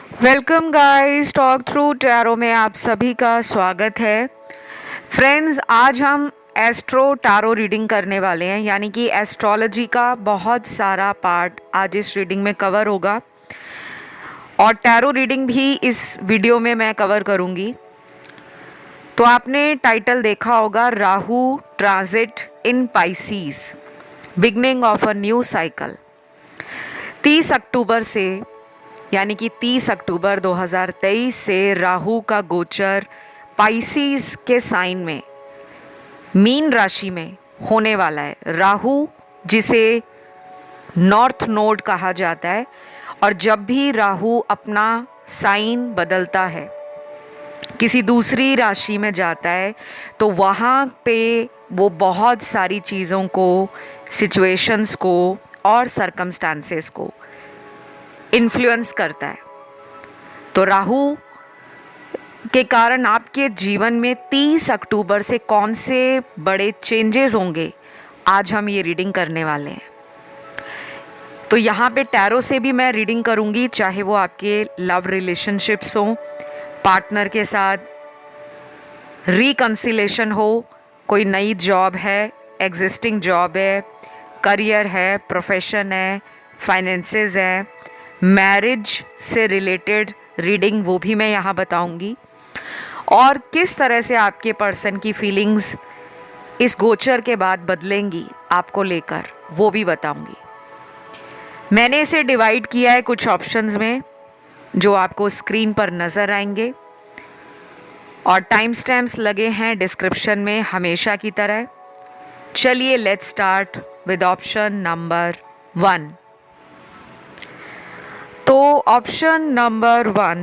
Welcome guys, talk through tarot में आप सभी का स्वागत है। फ्रेंड्स, आज हम एस्ट्रो टैरो रीडिंग करने वाले हैं, यानी कि एस्ट्रोलॉजी का बहुत सारा पार्ट आज इस रीडिंग में कवर होगा और टैरो रीडिंग भी इस वीडियो में मैं कवर करूंगी। तो आपने टाइटल देखा होगा, Rahu transit in Pisces, beginning of a new cycle. 30 अक्टूबर से, यानी कि 30 अक्टूबर 2023 से राहु का गोचर पाइसीज के साइन में, मीन राशि में होने वाला है। राहु जिसे नॉर्थ नोड कहा जाता है, और जब भी राहु अपना साइन बदलता है, किसी दूसरी राशि में जाता है, तो वहाँ पे वो बहुत सारी चीज़ों को, सिचुएशंस को और सरकमस्टांसेस को इन्फ्लुएंस करता है। तो राहु के कारण आपके जीवन में 30 अक्टूबर से कौन से बड़े चेंजेस होंगे, आज हम ये रीडिंग करने वाले हैं। तो यहाँ पे टैरो से भी मैं रीडिंग करूँगी, चाहे वो आपके लव रिलेशनशिप्स हो, पार्टनर के साथ रिकन्सिलेशन हो, कोई नई जॉब है, एग्जिस्टिंग जॉब है, करियर है, प्रोफेशन है, फाइनेंसेस है, मैरिज से रिलेटेड रीडिंग, वो भी मैं यहाँ बताऊँगी। और किस तरह से आपके पर्सन की फीलिंग्स इस गोचर के बाद बदलेंगी आपको लेकर, वो भी बताऊँगी। मैंने इसे डिवाइड किया है कुछ ऑप्शंस में, जो आपको स्क्रीन पर नज़र आएंगे, और टाइम स्टैम्प्स लगे हैं डिस्क्रिप्शन में हमेशा की तरह। चलिए let's start with option number 1। तो ऑप्शन नंबर 1,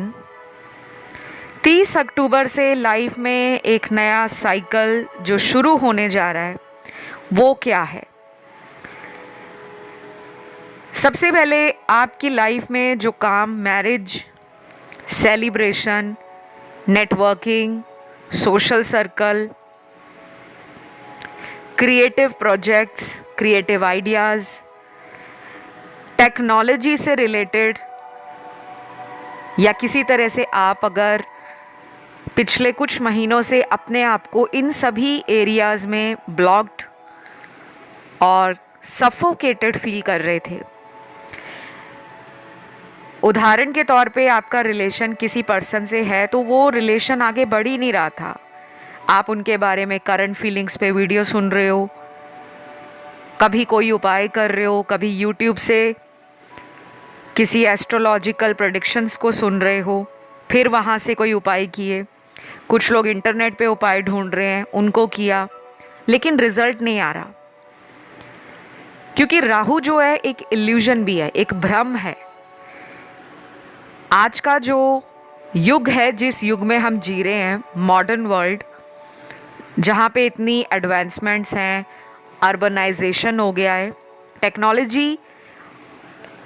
30 अक्टूबर से लाइफ में एक नया साइकिल जो शुरू होने जा रहा है, वो क्या है। सबसे पहले आपकी लाइफ में जो काम, marriage, celebration, networking, social circle, creative projects, creative ideas, technology से रिलेटेड, या किसी तरह से आप अगर पिछले कुछ महीनों से अपने आप को इन सभी एरियाज़ में ब्लॉक्ड और सफोकेटेड फील कर रहे थे। उदाहरण के तौर पे आपका रिलेशन किसी पर्सन से है, तो वो रिलेशन आगे बढ़ ही नहीं रहा था। आप उनके बारे में करंट फीलिंग्स पे वीडियो सुन रहे हो, कभी कोई उपाय कर रहे हो, कभी यूट्यूब से किसी एस्ट्रोलॉजिकल प्रेडिक्शंस को सुन रहे हो, फिर वहाँ से कोई उपाय किए। कुछ लोग इंटरनेट पे उपाय ढूंढ रहे हैं, उनको किया, लेकिन रिजल्ट नहीं आ रहा। क्योंकि राहु जो है एक इल्यूजन भी है, एक भ्रम है। आज का जो युग है, जिस युग में हम जी रहे हैं, मॉडर्न वर्ल्ड, जहाँ पे इतनी एडवांसमेंट्स हैं, अर्बनाइजेशन हो गया है, टेक्नोलॉजी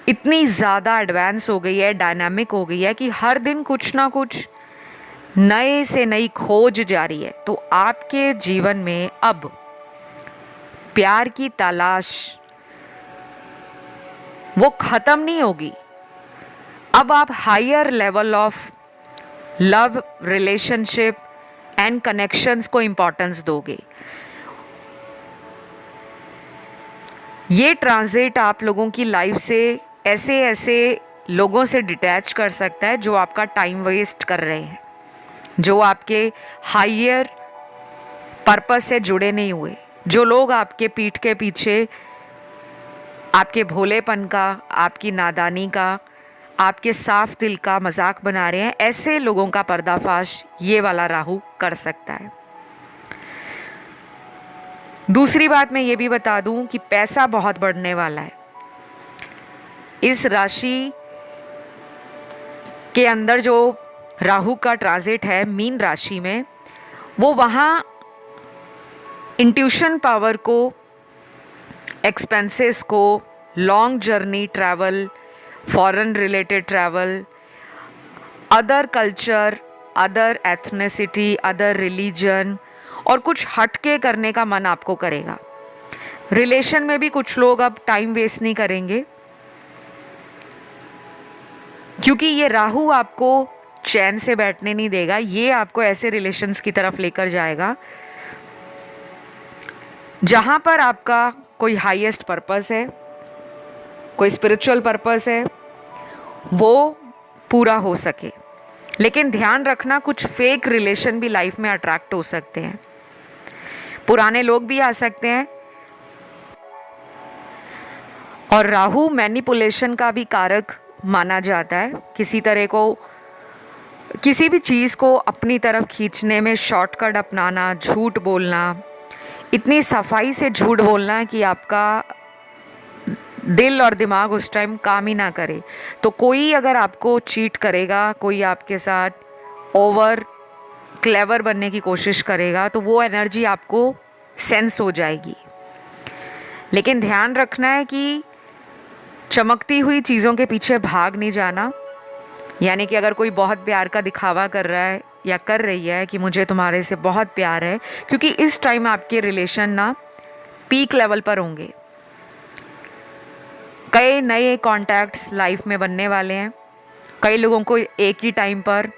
इतनी ज़्यादा एडवांस हो गई है, डायनामिक हो गई है, कि हर दिन कुछ ना कुछ नए से नई खोज जारी है। तो आपके जीवन में अब प्यार की तलाश वो ख़त्म नहीं होगी। अब आप higher level of love, relationship and connections को इम्पोर्टेंस दोगे। ये ट्रांजिट आप लोगों की लाइफ से ऐसे ऐसे लोगों से डिटैच कर सकता है जो आपका टाइम वेस्ट कर रहे हैं, जो आपके हायर पर्पस से जुड़े नहीं हुए, जो लोग आपके पीठ के पीछे आपके भोलेपन का, आपकी नादानी का, आपके साफ दिल का मजाक बना रहे हैं। ऐसे लोगों का पर्दाफाश ये वाला राहु कर सकता है। दूसरी बात मैं ये भी बता दूं कि पैसा बहुत बढ़ने वाला है। इस राशि के अंदर जो राहु का ट्रांजिट है मीन राशि में, वो वहाँ इंट्यूशन पावर को, एक्सपेंसेस को, long journey travel, foreign related travel, other culture, other ethnicity, other religion, और कुछ हटके करने का मन आपको करेगा। रिलेशन में भी कुछ लोग अब टाइम वेस्ट नहीं करेंगे, क्योंकि ये राहु आपको चैन से बैठने नहीं देगा, ये आपको ऐसे रिलेशंस की तरफ लेकर जाएगा जहाँ पर आपका कोई हाईएस्ट पर्पस है, कोई स्पिरिचुअल पर्पस है, वो पूरा हो सके। लेकिन ध्यान रखना, कुछ फेक रिलेशन भी लाइफ में अट्रैक्ट हो सकते हैं, पुराने लोग भी आ सकते हैं। और राहु मैनिपुलेशन का भी कारक माना जाता है। किसी तरह को, किसी भी चीज़ को अपनी तरफ खींचने में शॉर्टकट अपनाना, झूठ बोलना, इतनी सफाई से झूठ बोलना कि आपका दिल और दिमाग उस टाइम काम ही ना करे। तो कोई अगर आपको चीट करेगा, कोई आपके साथ ओवर क्लेवर बनने की कोशिश करेगा, तो वो एनर्जी आपको सेंस हो जाएगी। लेकिन ध्यान रखना है कि चमकती हुई चीज़ों के पीछे भाग नहीं जाना। यानी कि अगर कोई बहुत प्यार का दिखावा कर रहा है या कर रही है कि मुझे तुम्हारे से बहुत प्यार है, क्योंकि इस टाइम आपके रिलेशन ना पीक लेवल पर होंगे। कई नए कॉन्टैक्ट्स लाइफ में बनने वाले हैं। कई लोगों को एक ही टाइम पर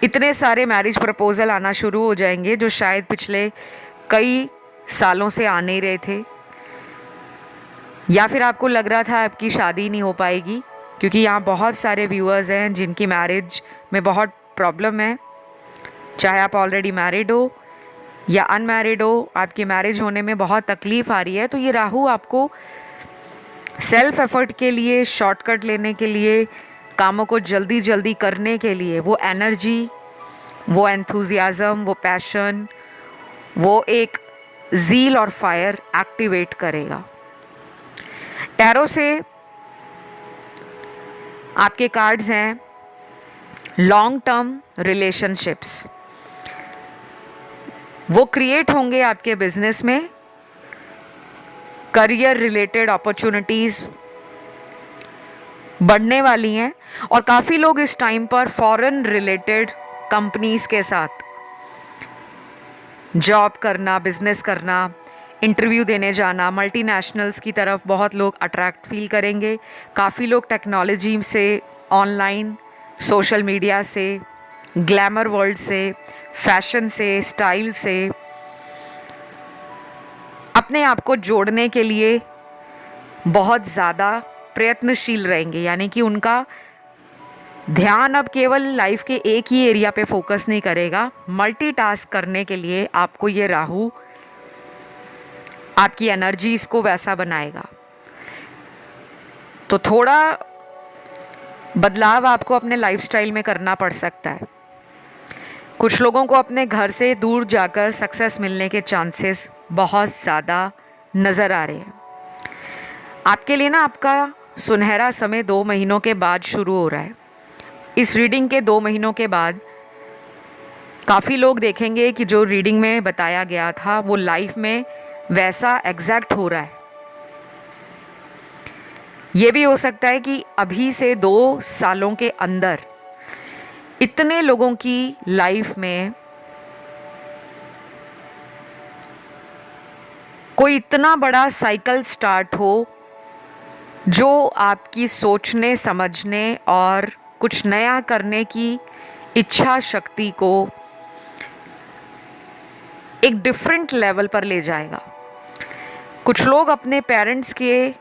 इतने सारे मैरिज प्रपोजल आना शुरू हो जाएंगे जो शायद पिछले कई सालों से आ नहीं रहे थे। या फिर आपको लग रहा था आपकी शादी नहीं हो पाएगी, क्योंकि यहाँ बहुत सारे व्यूअर्स हैं जिनकी मैरिज में बहुत प्रॉब्लम है। चाहे आप ऑलरेडी मैरिड हो या अनमैरिड हो, आपकी मैरिज होने में बहुत तकलीफ़ आ रही है। तो ये राहु आपको सेल्फ एफर्ट के लिए, शॉर्टकट लेने के लिए, कामों को जल्दी जल्दी करने के लिए वो एनर्जी, वो एंथुजियाज़म, वो पैशन, वो एक ज़ील और फायर एक्टिवेट करेगा। टैरो से आपके कार्ड्स हैं लॉन्ग टर्म रिलेशनशिप्स, वो क्रिएट होंगे आपके बिजनेस में। करियर रिलेटेड अपॉर्चुनिटीज़ बढ़ने वाली हैं और काफ़ी लोग इस टाइम पर फॉरेन रिलेटेड कंपनीज के साथ जॉब करना, बिजनेस करना, इंटरव्यू देने जाना, मल्टीनेशनल्स की तरफ बहुत लोग अट्रैक्ट फील करेंगे। काफ़ी लोग टेक्नोलॉजी से, ऑनलाइन, सोशल मीडिया से, ग्लैमर वर्ल्ड से, फैशन से, स्टाइल से अपने आप को जोड़ने के लिए बहुत ज़्यादा प्रयत्नशील रहेंगे। यानी कि उनका ध्यान अब केवल लाइफ के एक ही एरिया पे फोकस नहीं करेगा। मल्टीटास्क करने के लिए आपको ये राहु आपकी एनर्जीज को वैसा बनाएगा। तो थोड़ा बदलाव आपको अपने लाइफस्टाइल में करना पड़ सकता है। कुछ लोगों को अपने घर से दूर जाकर सक्सेस मिलने के चांसेस बहुत ज़्यादा नज़र आ रहे हैं। आपके लिए ना आपका सुनहरा समय 2 महीनों के बाद शुरू हो रहा है। इस रीडिंग के 2 महीनों के बाद काफ़ी लोग देखेंगे कि जो रीडिंग में बताया गया था वो लाइफ में वैसा एग्जैक्ट हो रहा है। ये भी हो सकता है कि अभी से 2 सालों के अंदर इतने लोगों की लाइफ में कोई इतना बड़ा साइकिल स्टार्ट हो जो आपकी सोचने, समझने और कुछ नया करने की इच्छा शक्ति को एक डिफरेंट लेवल पर ले जाएगा। कुछ लोग अपने पेरेंट्स के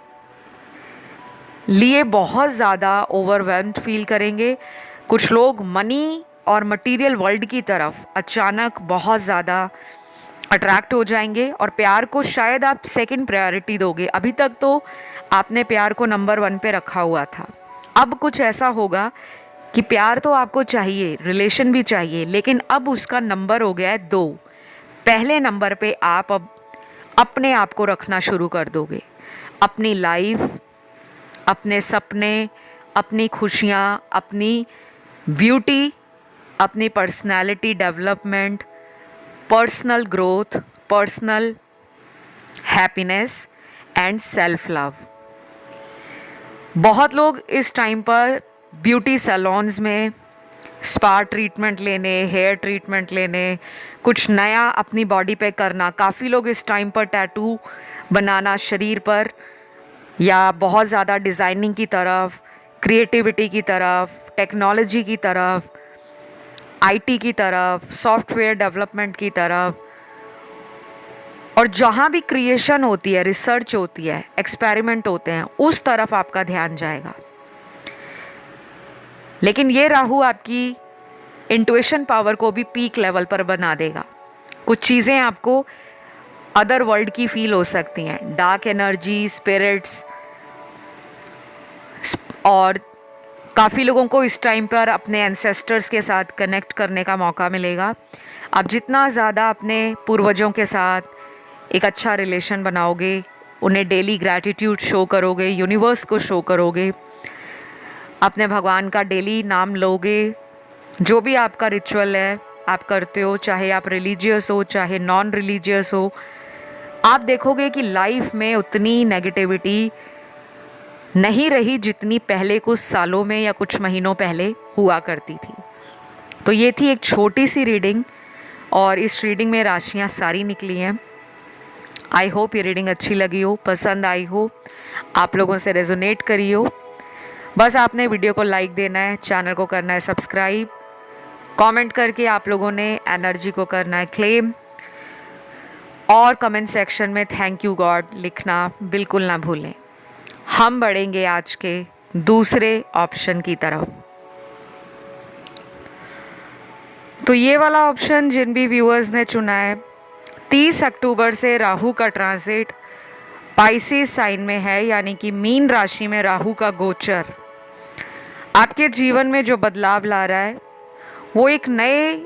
लिए बहुत ज़्यादा ओवरवेल्म्ड फील करेंगे। कुछ लोग मनी और मटेरियल वर्ल्ड की तरफ अचानक बहुत ज़्यादा अट्रैक्ट हो जाएंगे और प्यार को शायद आप सेकंड प्रायोरिटी दोगे। अभी तक तो आपने प्यार को नंबर 1 पे रखा हुआ था। अब कुछ ऐसा होगा कि प्यार तो आपको चाहिए, रिलेशन भी चाहिए, लेकिन अब उसका नंबर हो गया है 2। पहले नंबर पे आप अब अपने आप को रखना शुरू कर दोगे। अपनी लाइफ, अपने सपने, अपनी खुशियाँ, अपनी ब्यूटी, अपनी personality development, personal growth, personal happiness and self love. बहुत लोग इस टाइम पर ब्यूटी सैलून्स में स्पा ट्रीटमेंट लेने, हेयर ट्रीटमेंट लेने, कुछ नया अपनी बॉडी पे करना, काफ़ी लोग इस टाइम पर टैटू बनाना शरीर पर या बहुत ज़्यादा डिज़ाइनिंग की तरफ, क्रिएटिविटी की तरफ, टेक्नोलॉजी की तरफ, आईटी की तरफ, सॉफ्टवेयर डेवलपमेंट की तरफ, और जहाँ भी क्रिएशन होती है, रिसर्च होती है, एक्सपेरिमेंट होते हैं, उस तरफ आपका ध्यान जाएगा। लेकिन ये राहु आपकी इंट्यूशन पावर को भी पीक लेवल पर बना देगा। कुछ चीज़ें आपको अदर वर्ल्ड की फील हो सकती हैं, डार्क एनर्जी, स्पिरिट्स, और काफ़ी लोगों को इस टाइम पर अपने एंसेस्टर्स के साथ कनेक्ट करने का मौका मिलेगा। आप जितना ज़्यादा अपने पूर्वजों के साथ एक अच्छा रिलेशन बनाओगे, उन्हें डेली ग्रैटिट्यूड शो करोगे, यूनिवर्स को शो करोगे, अपने भगवान का डेली नाम लोगे, जो भी आपका रिचुअल है आप करते हो, चाहे आप रिलीजियस हो चाहे नॉन रिलीजियस हो, आप देखोगे कि लाइफ में उतनी नेगेटिविटी नहीं रही जितनी पहले कुछ सालों में या कुछ महीनों पहले हुआ करती थी। तो ये थी एक छोटी सी रीडिंग, और इस रीडिंग में राशियाँ सारी निकली हैं। आई होप ये रीडिंग अच्छी लगी हो, पसंद आई हो, आप लोगों से रेजोनेट करी हो। बस आपने वीडियो को लाइक देना है, चैनल को करना है सब्सक्राइब, कमेंट करके आप लोगों ने एनर्जी को करना है क्लेम, और कमेंट सेक्शन में थैंक यू गॉड लिखना बिल्कुल ना भूलें। हम बढ़ेंगे आज के दूसरे ऑप्शन की तरफ। तो ये वाला ऑप्शन जिन भी व्यूअर्स ने चुना है, 30 अक्टूबर से राहु का ट्रांजिट पाइसेस साइन में है, यानी कि मीन राशि में राहु का गोचर आपके जीवन में जो बदलाव ला रहा है वो एक नए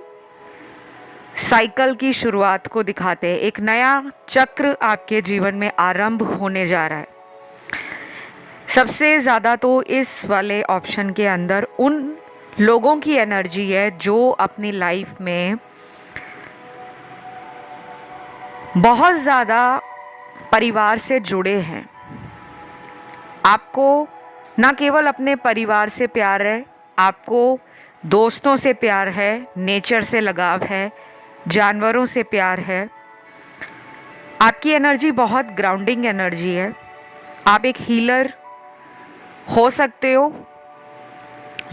साइकिल की शुरुआत को दिखाते हैं। एक नया चक्र आपके जीवन में आरंभ होने जा रहा है। सबसे ज़्यादा तो इस वाले ऑप्शन के अंदर उन लोगों की एनर्जी है जो अपनी लाइफ में बहुत ज़्यादा परिवार से जुड़े हैं। आपको ना केवल अपने परिवार से प्यार है, आपको दोस्तों से प्यार है, नेचर से लगाव है, जानवरों से प्यार है। आपकी एनर्जी बहुत ग्राउंडिंग एनर्जी है। आप एक हीलर हो सकते हो,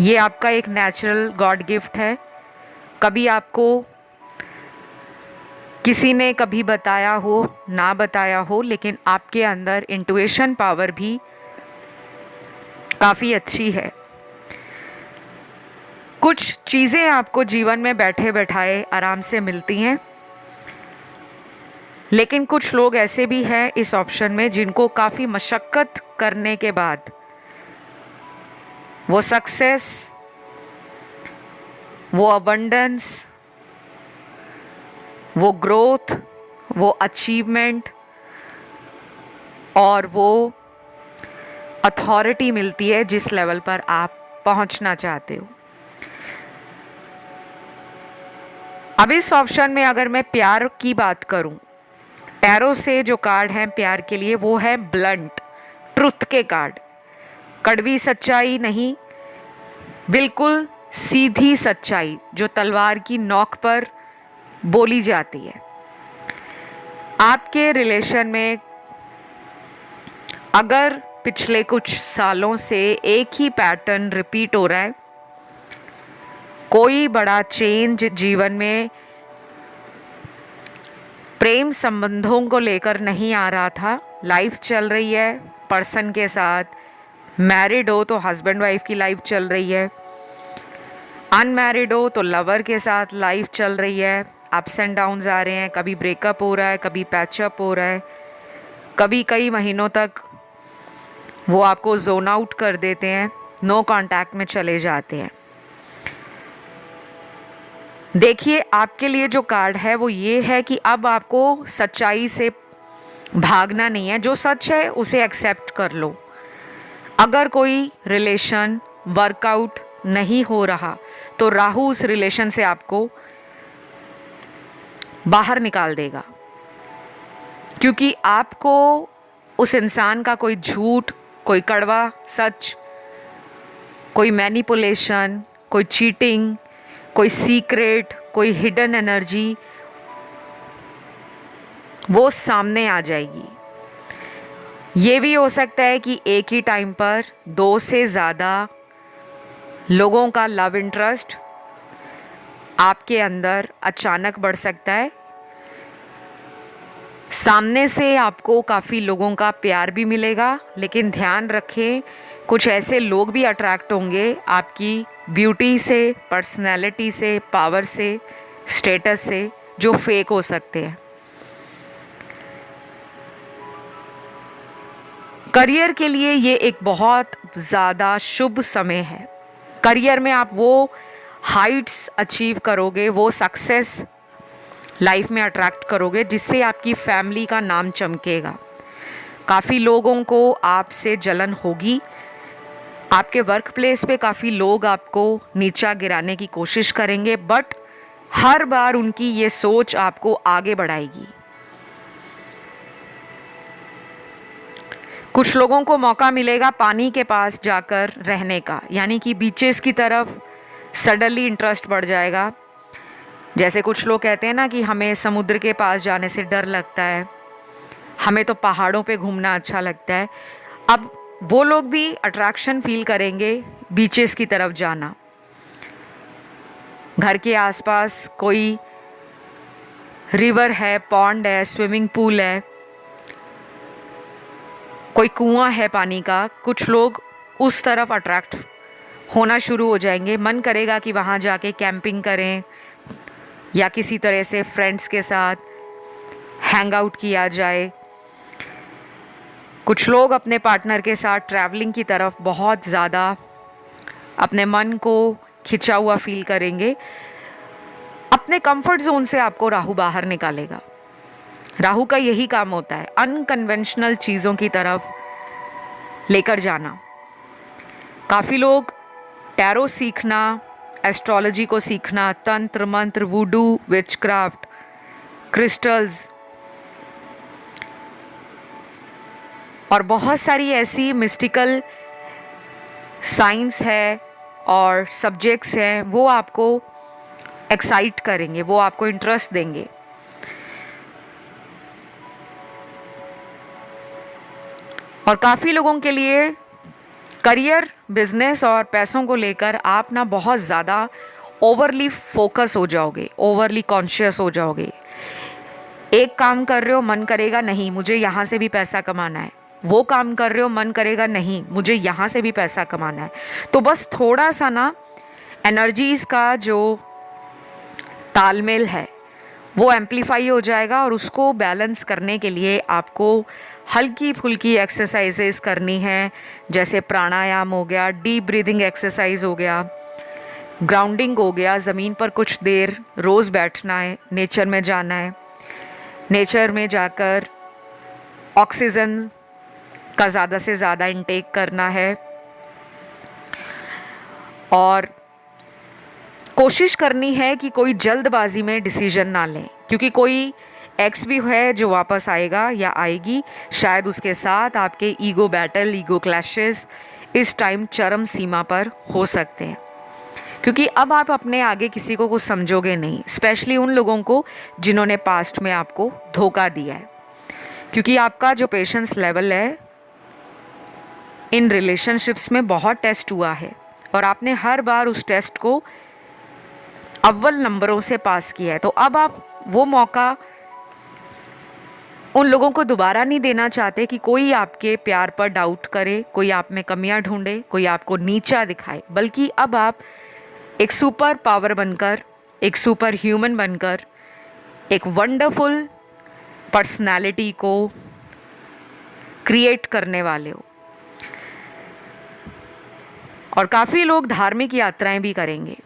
ये आपका एक नेचुरल गॉड गिफ्ट है। कभी आपको किसी ने कभी बताया हो, ना बताया हो, लेकिन आपके अंदर इंट्यूशन पावर भी काफ़ी अच्छी है। कुछ चीज़ें आपको जीवन में बैठे बैठाए आराम से मिलती हैं, लेकिन कुछ लोग ऐसे भी हैं इस ऑप्शन में जिनको काफ़ी मशक्क़त करने के बाद वो सक्सेस, वो अबंडेंस, वो ग्रोथ, वो अचीवमेंट और वो अथॉरिटी मिलती है जिस लेवल पर आप पहुंचना चाहते हो। अब इस ऑप्शन में अगर मैं प्यार की बात करूं, टैरो से जो कार्ड हैं प्यार के लिए वो है ब्लंट, ट्रुथ के कार्ड। कड़वी सच्चाई नहीं, बिल्कुल सीधी सच्चाई जो तलवार की नोक पर बोली जाती है। आपके रिलेशन में अगर पिछले कुछ सालों से एक ही पैटर्न रिपीट हो रहा है, कोई बड़ा चेंज जीवन में प्रेम संबंधों को लेकर नहीं आ रहा था, लाइफ चल रही है पर्सन के साथ, मैरिड हो तो हस्बैंड वाइफ की लाइफ चल रही है, अनमैरिड हो तो लवर के साथ लाइफ चल रही है, अप्स एंड डाउन्स आ रहे हैं, कभी ब्रेकअप हो रहा है, कभी पैचअप हो रहा है, कभी कई महीनों तक वो आपको जोन आउट कर देते हैं, नो कांटेक्ट में चले जाते हैं। देखिए आपके लिए जो कार्ड है वो ये है कि अब आपको सच्चाई से भागना नहीं है, जो सच है उसे एक्सेप्ट कर लो। अगर कोई रिलेशन वर्कआउट नहीं हो रहा तो राहु उस रिलेशन से आपको बाहर निकाल देगा, क्योंकि आपको उस इंसान का कोई झूठ, कोई कड़वा सच, कोई मैनिपुलेशन, कोई चीटिंग, कोई सीक्रेट, कोई हिडन एनर्जी वो सामने आ जाएगी। ये भी हो सकता है कि एक ही टाइम पर 2 से ज़्यादा लोगों का लव इंटरेस्ट आपके अंदर अचानक बढ़ सकता है। सामने से आपको काफ़ी लोगों का प्यार भी मिलेगा, लेकिन ध्यान रखें कुछ ऐसे लोग भी अट्रैक्ट होंगे आपकी ब्यूटी से, पर्सनैलिटी से, पावर से, स्टेटस से, जो फेक हो सकते हैं। करियर के लिए ये एक बहुत ज़्यादा शुभ समय है। करियर में आप वो हाइट्स अचीव करोगे, वो सक्सेस लाइफ में अट्रैक्ट करोगे जिससे आपकी फैमिली का नाम चमकेगा। काफ़ी लोगों को आपसे जलन होगी। आपके वर्क प्लेस पे काफ़ी लोग आपको नीचा गिराने की कोशिश करेंगे, बट हर बार उनकी ये सोच आपको आगे बढ़ाएगी। कुछ लोगों को मौका मिलेगा पानी के पास जाकर रहने का, यानी कि बीचेस की तरफ सडनली इंटरेस्ट बढ़ जाएगा। जैसे कुछ लोग कहते हैं ना कि हमें समुद्र के पास जाने से डर लगता है, हमें तो पहाड़ों पे घूमना अच्छा लगता है। अब वो लोग भी अट्रैक्शन फील करेंगे बीचेस की तरफ जाना। घर के आसपास कोई रिवर है, पॉन्ड है, स्विमिंग पूल है, कोई कुआं है पानी का, कुछ लोग उस तरफ अट्रैक्ट होना शुरू हो जाएंगे। मन करेगा कि वहाँ जाके कैंपिंग करें या किसी तरह से फ्रेंड्स के साथ हैंग आउट किया जाए। कुछ लोग अपने पार्टनर के साथ ट्रैवलिंग की तरफ बहुत ज़्यादा अपने मन को खिंचा हुआ फील करेंगे। अपने कंफर्ट जोन से आपको राहु बाहर निकालेगा। राहु का यही काम होता है, अनकन्वेंशनल चीज़ों की तरफ लेकर जाना। काफ़ी लोग टैरो सीखना, एस्ट्रोलॉजी को सीखना, तंत्र मंत्र, वुडू, विचक्राफ्ट, क्रिस्टल्स और बहुत सारी ऐसी मिस्टिकल साइंस है और सब्जेक्ट्स हैं, वो आपको एक्साइट करेंगे, वो आपको इंटरेस्ट देंगे। और काफ़ी लोगों के लिए करियर, बिजनेस और पैसों को लेकर आप ना बहुत ज़्यादा ओवरली फोकस हो जाओगे, ओवरली कॉन्शियस हो जाओगे। एक काम कर रहे हो, मन करेगा नहीं मुझे यहाँ से भी पैसा कमाना है। वो काम कर रहे हो, मन करेगा नहीं मुझे यहाँ से भी पैसा कमाना है। तो बस थोड़ा सा ना एनर्जीज़ का जो तालमेल है वो एम्पलीफाई हो जाएगा, और उसको बैलेंस करने के लिए आपको हल्की फुल्की एक्सरसाइजेस करनी है। जैसे प्राणायाम हो गया, डीप ब्रीदिंग एक्सरसाइज हो गया, ग्राउंडिंग हो गया, ज़मीन पर कुछ देर रोज़ बैठना है, नेचर में जाना है, नेचर में जाकर ऑक्सीजन का ज़्यादा से ज़्यादा इंटेक करना है। और कोशिश करनी है कि कोई जल्दबाजी में डिसीजन ना लें, क्योंकि कोई एक्स भी है जो वापस आएगा या आएगी, शायद उसके साथ आपके ईगो बैटल, ईगो क्लैशेस इस टाइम चरम सीमा पर हो सकते हैं। क्योंकि अब आप अपने आगे किसी को कुछ समझोगे नहीं, स्पेशली उन लोगों को जिन्होंने पास्ट में आपको धोखा दिया है। क्योंकि आपका जो पेशेंस लेवल है इन रिलेशनशिप्स में बहुत टेस्ट हुआ है, और आपने हर बार उस टेस्ट को अव्वल नंबरों से पास किया है। तो अब आप वो मौका उन लोगों को दोबारा नहीं देना चाहते कि कोई आपके प्यार पर डाउट करे, कोई आप में कमियां ढूंढे, कोई आपको नीचा दिखाए। बल्कि अब आप एक सुपर पावर बनकर, एक सुपर ह्यूमन बनकर, एक वंडरफुल पर्सनालिटी को क्रिएट करने वाले हो। और काफ़ी लोग धार्मिक यात्राएं भी करेंगे।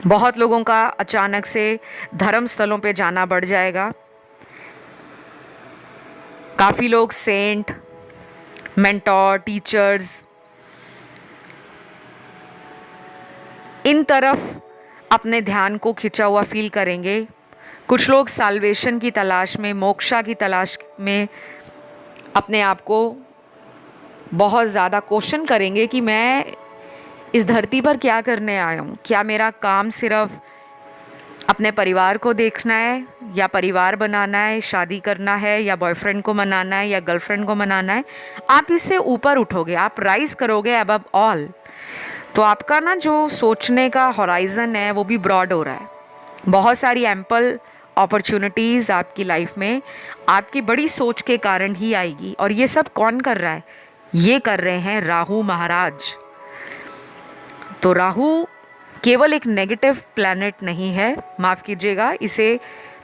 बहुत लोगों का अचानक से धर्म स्थलों पे जाना बढ़ जाएगा। काफ़ी लोग सेंट, मेंटोर, टीचर्स इन तरफ अपने ध्यान को खिंचा हुआ फील करेंगे। कुछ लोग साल्वेशन की तलाश में, मोक्षा की तलाश में अपने आप को बहुत ज़्यादा क्वेश्चन करेंगे कि मैं इस धरती पर क्या करने आया हूँ। क्या मेरा काम सिर्फ अपने परिवार को देखना है या परिवार बनाना है, शादी करना है या बॉयफ्रेंड को मनाना है या गर्लफ्रेंड को मनाना है, आप इससे ऊपर उठोगे, आप राइज करोगे अबव ऑल। तो आपका ना जो सोचने का हॉराइजन है वो भी ब्रॉड हो रहा है। बहुत सारी एम्पल अपॉर्चुनिटीज़ आपकी लाइफ में आपकी बड़ी सोच के कारण ही आएगी। और ये सब कौन कर रहा है? ये कर रहे हैं राहु महाराज। तो राहु केवल एक नेगेटिव प्लैनेट नहीं है, माफ़ कीजिएगा, इसे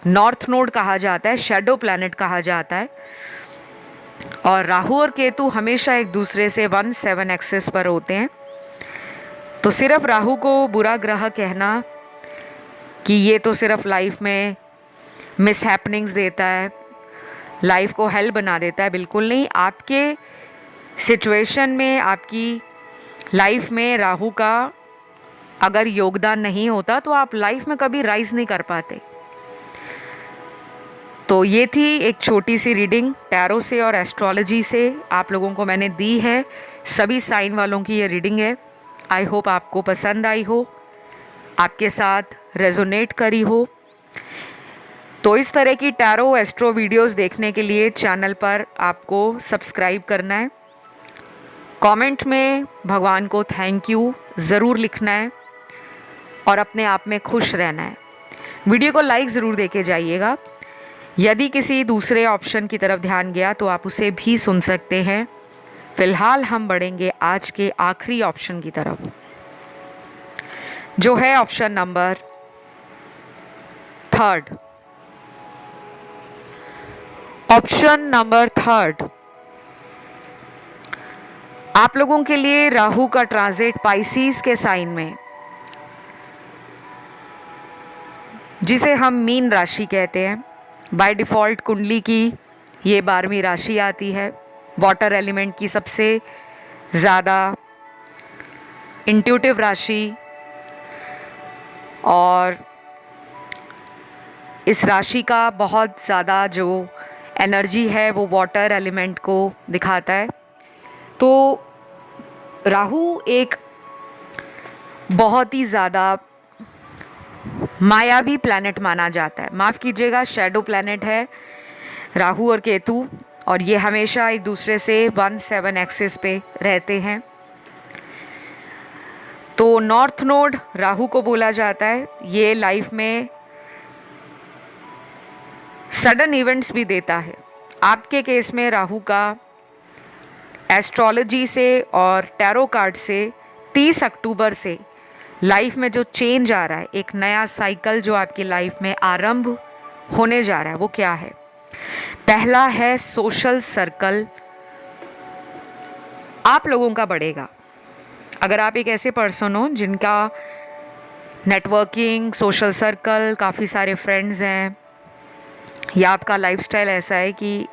नॉर्थ नोड कहा जाता है, शैडो प्लैनेट कहा जाता है। और राहु और केतु हमेशा एक दूसरे से 1-7 एक्सिस पर होते हैं। तो सिर्फ राहु को बुरा ग्रह कहना कि ये तो सिर्फ लाइफ में मिस हैपनिंग्स देता है, लाइफ को हेल बना देता है, बिल्कुल नहीं। आपके सिचुएशन में, आपकी लाइफ में राहु का अगर योगदान नहीं होता तो आप लाइफ में कभी राइज नहीं कर पाते। तो ये थी एक छोटी सी रीडिंग टैरो से और एस्ट्रोलॉजी से आप लोगों को मैंने दी है। सभी साइन वालों की ये रीडिंग है। आई होप आपको पसंद आई हो, आपके साथ रेजोनेट करी हो। तो इस तरह की टैरो एस्ट्रो वीडियोस देखने के लिए चैनल पर आपको सब्सक्राइब करना है। कमेंट में भगवान को थैंक यू ज़रूर लिखना है और अपने आप में खुश रहना है। वीडियो को लाइक ज़रूर देके जाइएगा। यदि किसी दूसरे ऑप्शन की तरफ ध्यान गया तो आप उसे भी सुन सकते हैं। फ़िलहाल हम बढ़ेंगे आज के आखिरी ऑप्शन की तरफ, जो है ऑप्शन नंबर 3। ऑप्शन नंबर 3 आप लोगों के लिए राहु का ट्रांजिट पाइसिस के साइन में, जिसे हम मीन राशि कहते हैं, बाय डिफ़ॉल्ट कुंडली की ये 12वीं राशि आती है। वाटर एलिमेंट की सबसे ज़्यादा इंट्यूटिव राशि, और इस राशि का बहुत ज़्यादा जो एनर्जी है वो वाटर एलिमेंट को दिखाता है। तो राहु एक बहुत ही ज़्यादा मायावी प्लैनेट माना जाता है। माफ़ कीजिएगा, शैडो प्लैनेट है राहु और केतु, और ये हमेशा एक दूसरे से 1-7 एक्सिस पे रहते हैं। तो नॉर्थ नोड राहु को बोला जाता है। ये लाइफ में सडन इवेंट्स भी देता है। आपके केस में राहु का एस्ट्रोलॉजी से और टैरो कार्ड से 30 अक्टूबर से लाइफ में जो चेंज आ रहा है, एक नया साइकिल जो आपकी लाइफ में आरंभ होने जा रहा है, वो क्या है? पहला है सोशल सर्कल आप लोगों का बढ़ेगा। अगर आप एक ऐसे पर्सन हो जिनका नेटवर्किंग, सोशल सर्कल, काफ़ी सारे फ्रेंड्स हैं, या आपका लाइफस्टाइल ऐसा है कि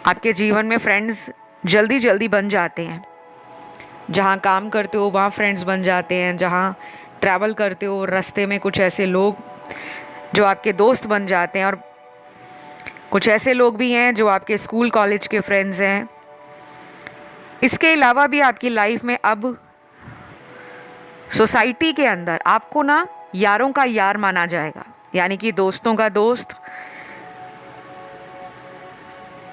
आपके जीवन में फ्रेंड्स जल्दी जल्दी बन जाते हैं, जहाँ काम करते हो वहाँ फ्रेंड्स बन जाते हैं, जहाँ ट्रैवल करते हो रास्ते में कुछ ऐसे लोग जो आपके दोस्त बन जाते हैं, और कुछ ऐसे लोग भी हैं जो आपके स्कूल कॉलेज के फ्रेंड्स हैं। इसके अलावा भी आपकी लाइफ में अब सोसाइटी के अंदर आपको ना यारों का यार माना जाएगा, यानी कि दोस्तों का दोस्त,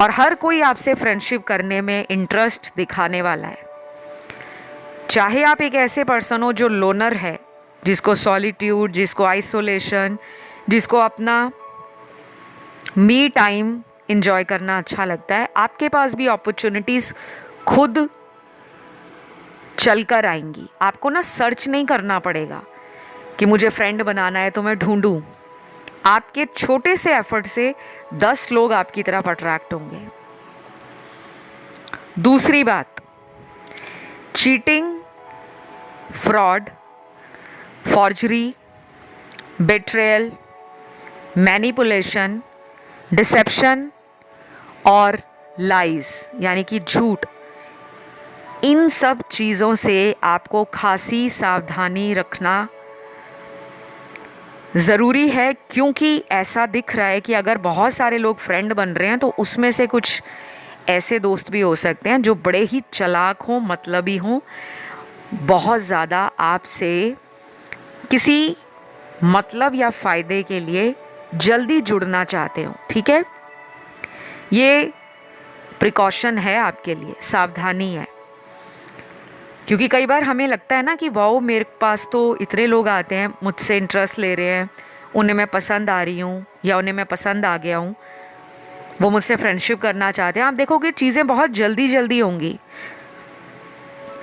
और हर कोई आपसे फ्रेंडशिप करने में इंटरेस्ट दिखाने वाला है। चाहे आप एक ऐसे पर्सन हो जो लोनर है, जिसको सॉलिट्यूड, जिसको आइसोलेशन, जिसको अपना मी टाइम एंजॉय करना अच्छा लगता है, आपके पास भी अपॉर्चुनिटीज़ खुद चलकर आएंगी। आपको ना सर्च नहीं करना पड़ेगा कि मुझे फ्रेंड बनाना है तो मैं ढूंढूं। आपके छोटे से एफर्ट से 10 लोग आपकी तरफ अट्रैक्ट होंगे। दूसरी बात, cheating, fraud, forgery, betrayal, manipulation, deception और लाइज, यानी कि झूठ, इन सब चीज़ों से आपको खासी सावधानी रखना ज़रूरी है। क्योंकि ऐसा दिख रहा है कि अगर बहुत सारे लोग फ्रेंड बन रहे हैं तो उसमें से कुछ ऐसे दोस्त भी हो सकते हैं जो बड़े ही चालाक हों, मतलबी हों, बहुत ज़्यादा आपसे किसी मतलब या फ़ायदे के लिए जल्दी जुड़ना चाहते हो, ठीक है। ये प्रिकॉशन है आपके लिए, सावधानी है। क्योंकि कई बार हमें लगता है ना कि वाओ मेरे पास तो इतने लोग आते हैं, मुझसे इंटरेस्ट ले रहे हैं, उन्हें मैं पसंद आ रही हूँ या उन्हें मैं पसंद आ गया हूँ, वो मुझसे फ्रेंडशिप करना चाहते हैं। आप देखोगे चीज़ें बहुत जल्दी जल्दी होंगी।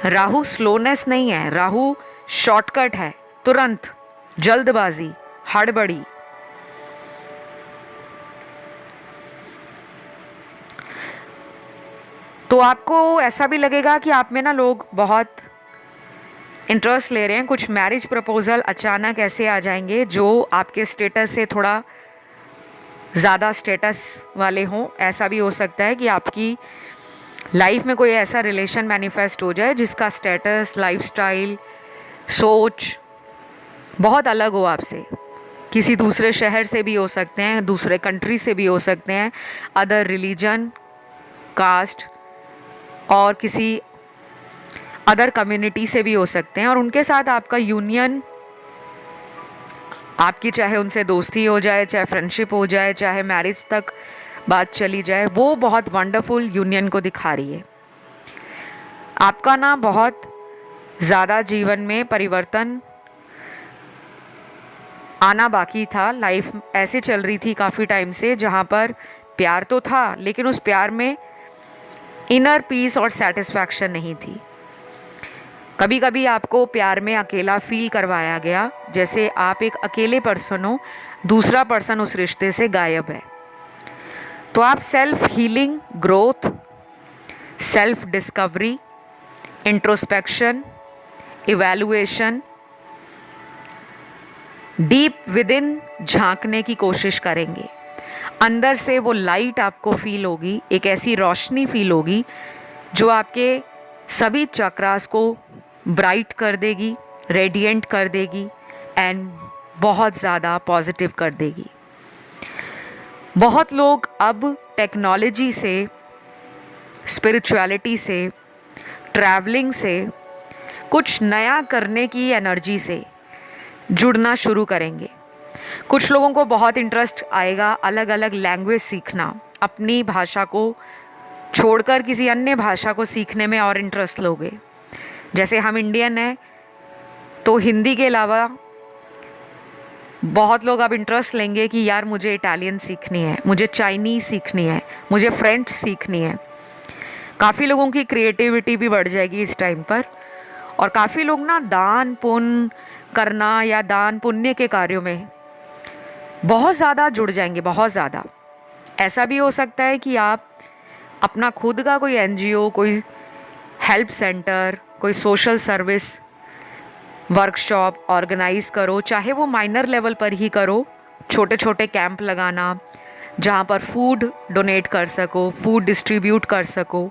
राहु स्लोनेस नहीं है, राहु शॉर्टकट है, तुरंत, जल्दबाजी, हड़बड़ी। तो आपको ऐसा भी लगेगा कि आप में ना लोग बहुत इंटरेस्ट ले रहे हैं। कुछ मैरिज प्रपोजल अचानक ऐसे आ जाएंगे जो आपके स्टेटस से थोड़ा ज़्यादा स्टेटस वाले हों। ऐसा भी हो सकता है कि आपकी लाइफ में कोई ऐसा रिलेशन मैनिफेस्ट हो जाए जिसका स्टेटस, लाइफस्टाइल, सोच बहुत अलग हो आपसे। किसी दूसरे शहर से भी हो सकते हैं, दूसरे कंट्री से भी हो सकते हैं, अदर रिलीजन, कास्ट और किसी अदर कम्युनिटी से भी हो सकते हैं। और उनके साथ आपका यूनियन, आपकी चाहे उनसे दोस्ती हो जाए, चाहे फ्रेंडशिप हो जाए, चाहे मैरिज तक बात चली जाए, वो बहुत वंडरफुल यूनियन को दिखा रही है। आपका ना बहुत ज़्यादा जीवन में परिवर्तन आना बाकी था। लाइफ ऐसे चल रही थी काफ़ी टाइम से जहाँ पर प्यार तो था लेकिन उस प्यार में इनर पीस और सेटिस्फैक्शन नहीं थी। कभी कभी आपको प्यार में अकेला फील करवाया गया, जैसे आप एक अकेले पर्सन हो, दूसरा पर्सन उस रिश्ते से गायब है। तो आप self healing, growth, self discovery, introspection, evaluation, deep within झांकने की कोशिश करेंगे। अंदर से वो लाइट आपको फील होगी, एक ऐसी रोशनी फील होगी जो आपके सभी चक्रास को ब्राइट कर देगी, रेडिएंट कर देगी एंड बहुत ज़्यादा पॉजिटिव कर देगी। बहुत लोग अब टेक्नोलॉजी से, स्पिरिचुअलिटी से, ट्रैवलिंग से, कुछ नया करने की एनर्जी से जुड़ना शुरू करेंगे। कुछ लोगों को बहुत इंटरेस्ट आएगा अलग अलग लैंग्वेज सीखना, अपनी भाषा को छोड़कर किसी अन्य भाषा को सीखने में और इंटरेस्ट लोगे। जैसे हम इंडियन हैं तो हिंदी के अलावा बहुत लोग अब इंटरेस्ट लेंगे कि यार मुझे इटालियन सीखनी है, मुझे चाइनीज़ सीखनी है, मुझे फ्रेंच सीखनी है। काफ़ी लोगों की क्रिएटिविटी भी बढ़ जाएगी इस टाइम पर। और काफ़ी लोग ना दान पुण्य करना या दान पुण्य के कार्यों में बहुत ज़्यादा जुड़ जाएंगे, बहुत ज़्यादा। ऐसा भी हो सकता है कि आप अपना खुद का कोई एनजीओ, कोई हेल्प सेंटर, कोई सोशल सर्विस वर्कशॉप ऑर्गेनाइज करो, चाहे वो माइनर लेवल पर ही करो। छोटे छोटे कैंप लगाना जहाँ पर फूड डोनेट कर सको, फूड डिस्ट्रीब्यूट कर सको,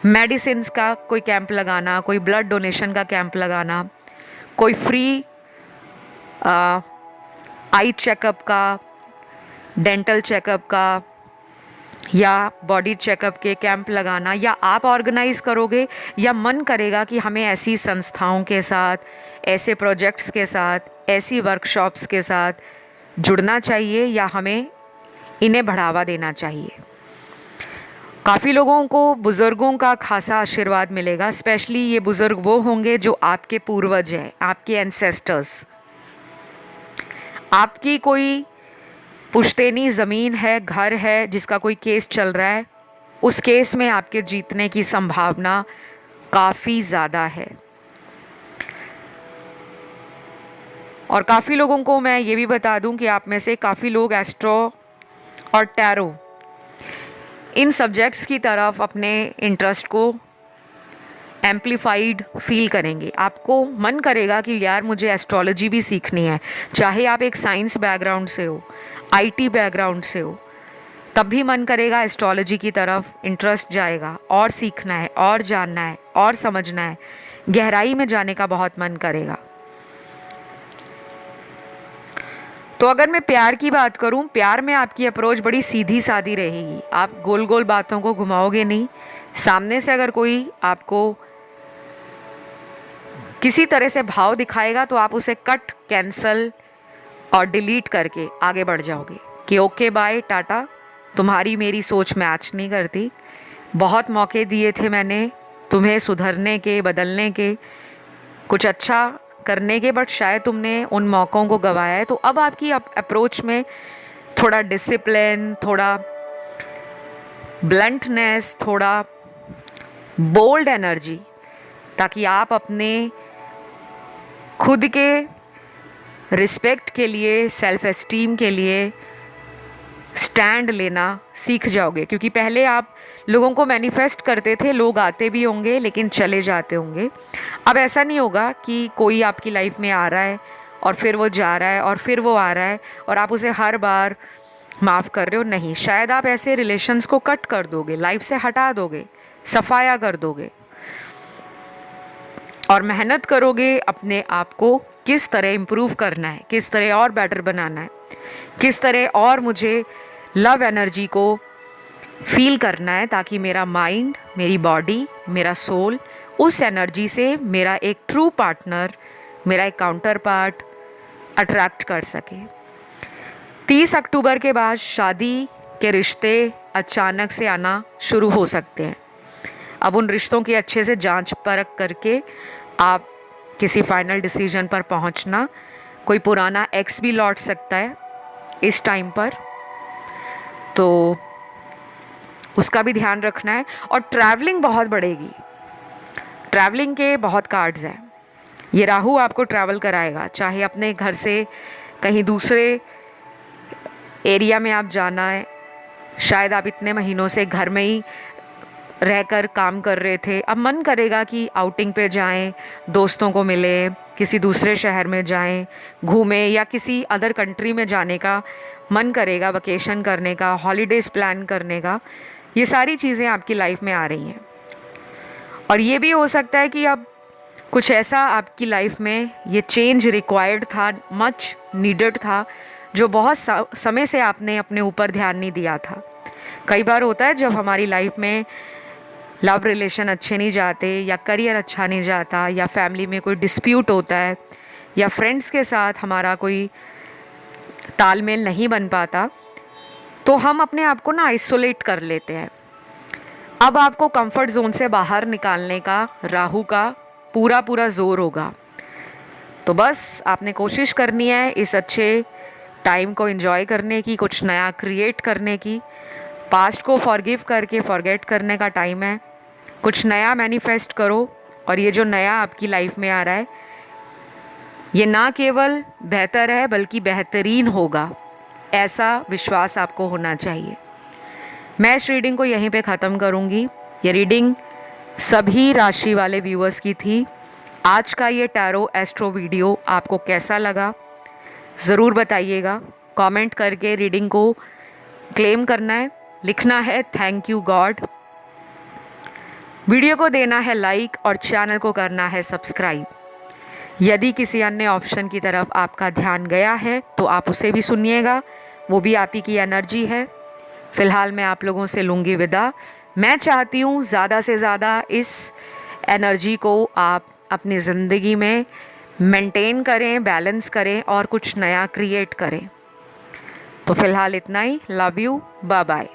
मेडिसिन्स का कोई कैंप लगाना, कोई ब्लड डोनेशन का कैंप लगाना, कोई फ्री आई चेकअप का, डेंटल चेकअप का या बॉडी चेकअप के कैंप लगाना, या आप ऑर्गेनाइज करोगे या मन करेगा कि हमें ऐसी संस्थाओं के साथ, ऐसे प्रोजेक्ट्स के साथ, ऐसी वर्कशॉप्स के साथ जुड़ना चाहिए या हमें इन्हें बढ़ावा देना चाहिए। काफ़ी लोगों को बुज़ुर्गों का खासा आशीर्वाद मिलेगा। स्पेशली ये बुज़ुर्ग वो होंगे जो आपके पूर्वज हैं, आपके एंसेस्टर्स। आपकी कोई पुश्तैनी ज़मीन है, घर है जिसका कोई केस चल रहा है, उस केस में आपके जीतने की संभावना काफ़ी ज़्यादा है। और काफ़ी लोगों को मैं ये भी बता दूं कि आप में से काफ़ी लोग एस्ट्रो और टैरो, इन सब्जेक्ट्स की तरफ अपने इंटरेस्ट को एम्प्लीफाइड फील करेंगे। आपको मन करेगा कि यार मुझे एस्ट्रोलॉजी भी सीखनी है। चाहे आप एक साइंस बैकग्राउंड से हो, आईटी बैकग्राउंड से हो, तब भी मन करेगा एस्ट्रोलॉजी की तरफ इंटरेस्ट जाएगा और सीखना है और जानना है और समझना है, गहराई में जाने का बहुत मन करेगा। तो अगर मैं प्यार की बात करूं, प्यार में आपकी अप्रोच बड़ी सीधी सादी रहेगी। आप गोल गोल बातों को घुमाओगे नहीं। सामने से अगर कोई आपको किसी तरह से भाव दिखाएगा तो आप उसे कट, कैंसल और डिलीट करके आगे बढ़ जाओगे कि ओके बाय टाटा, तुम्हारी मेरी सोच मैच नहीं करती। बहुत मौके दिए थे मैंने तुम्हें सुधरने के, बदलने के, कुछ अच्छा करने के, बट शायद तुमने उन मौक़ों को गंवाया है। तो अब आपकी अप्रोच में थोड़ा डिसिप्लिन, थोड़ा ब्लंटनेस, थोड़ा बोल्ड एनर्जी, ताकि आप अपने खुद के रिस्पेक्ट के लिए, सेल्फ एस्टीम के लिए स्टैंड लेना सीख जाओगे। क्योंकि पहले आप लोगों को मैनिफेस्ट करते थे, लोग आते भी होंगे लेकिन चले जाते होंगे। अब ऐसा नहीं होगा कि कोई आपकी लाइफ में आ रहा है और फिर वो जा रहा है और फिर वो आ रहा है और आप उसे हर बार माफ़ कर रहे हो। नहीं, शायद आप ऐसे रिलेशंस को कट कर दोगे, लाइफ से हटा दोगे, सफाया कर दोगे और मेहनत करोगे अपने आप को किस तरह इम्प्रूव करना है, किस तरह और बेटर बनाना है, किस तरह और मुझे लव एनर्जी को फील करना है, ताकि मेरा माइंड, मेरी बॉडी, मेरा सोल उस एनर्जी से मेरा एक ट्रू पार्टनर, मेरा एक काउंटर पार्ट अट्रैक्ट कर सके। 30 अक्टूबर के बाद शादी के रिश्ते अचानक से आना शुरू हो सकते हैं। अब उन रिश्तों की अच्छे से जांच परख करके आप किसी फाइनल डिसीजन पर पहुंचना। कोई पुराना एक्स भी लौट सकता है इस टाइम पर, तो उसका भी ध्यान रखना है। और ट्रैवलिंग बहुत बढ़ेगी, ट्रैवलिंग के बहुत कार्ड्स हैं। ये राहु आपको ट्रैवल कराएगा, चाहे अपने घर से कहीं दूसरे एरिया में आप जाना है। शायद आप इतने महीनों से घर में ही रहकर काम कर रहे थे, अब मन करेगा कि आउटिंग पे जाएं, दोस्तों को मिलें, किसी दूसरे शहर में जाएं, घूमें, या किसी अदर कंट्री में जाने का मन करेगा, वकेशन करने का, हॉलीडेज़ प्लान करने का। ये सारी चीज़ें आपकी लाइफ में आ रही हैं। और ये भी हो सकता है कि अब कुछ ऐसा आपकी लाइफ में ये चेंज रिक्वायर्ड था, मच नीडेड था, जो बहुत समय से आपने अपने ऊपर ध्यान नहीं दिया था। कई बार होता है जब हमारी लाइफ में लव रिलेशन अच्छे नहीं जाते, या करियर अच्छा नहीं जाता, या फैमिली में कोई डिस्प्यूट होता है, या फ्रेंड्स के साथ हमारा कोई तालमेल नहीं बन पाता, तो हम अपने आप को ना आइसोलेट कर लेते हैं। अब आपको कंफर्ट जोन से बाहर निकालने का राहु का पूरा जोर होगा। तो बस आपने कोशिश करनी है इस अच्छे टाइम को एंजॉय करने की, कुछ नया क्रिएट करने की। पास्ट को फॉरगिव करके फॉरगेट करने का टाइम है। कुछ नया मैनिफेस्ट करो, और ये जो नया आपकी लाइफ में आ रहा है ये ना केवल बेहतर है बल्कि बेहतरीन होगा, ऐसा विश्वास आपको होना चाहिए। मैं इस रीडिंग को यहीं पे ख़त्म करूँगी। ये रीडिंग सभी राशि वाले व्यूअर्स की थी। आज का ये टैरो एस्ट्रो वीडियो आपको कैसा लगा ज़रूर बताइएगा। कमेंट करके रीडिंग को क्लेम करना है, लिखना है थैंक यू गॉड। वीडियो को देना है लाइक और चैनल को करना है सब्सक्राइब। यदि किसी अन्य ऑप्शन की तरफ आपका ध्यान गया है तो आप उसे भी सुनिएगा, वो भी आप ही की एनर्जी है। फ़िलहाल मैं आप लोगों से लूँगी विदा। मैं चाहती हूँ ज़्यादा से ज़्यादा इस एनर्जी को आप अपनी ज़िंदगी में मेंटेन करें, बैलेंस करें और कुछ नया क्रिएट करें। तो फ़िलहाल इतना ही। Love you, bye bye.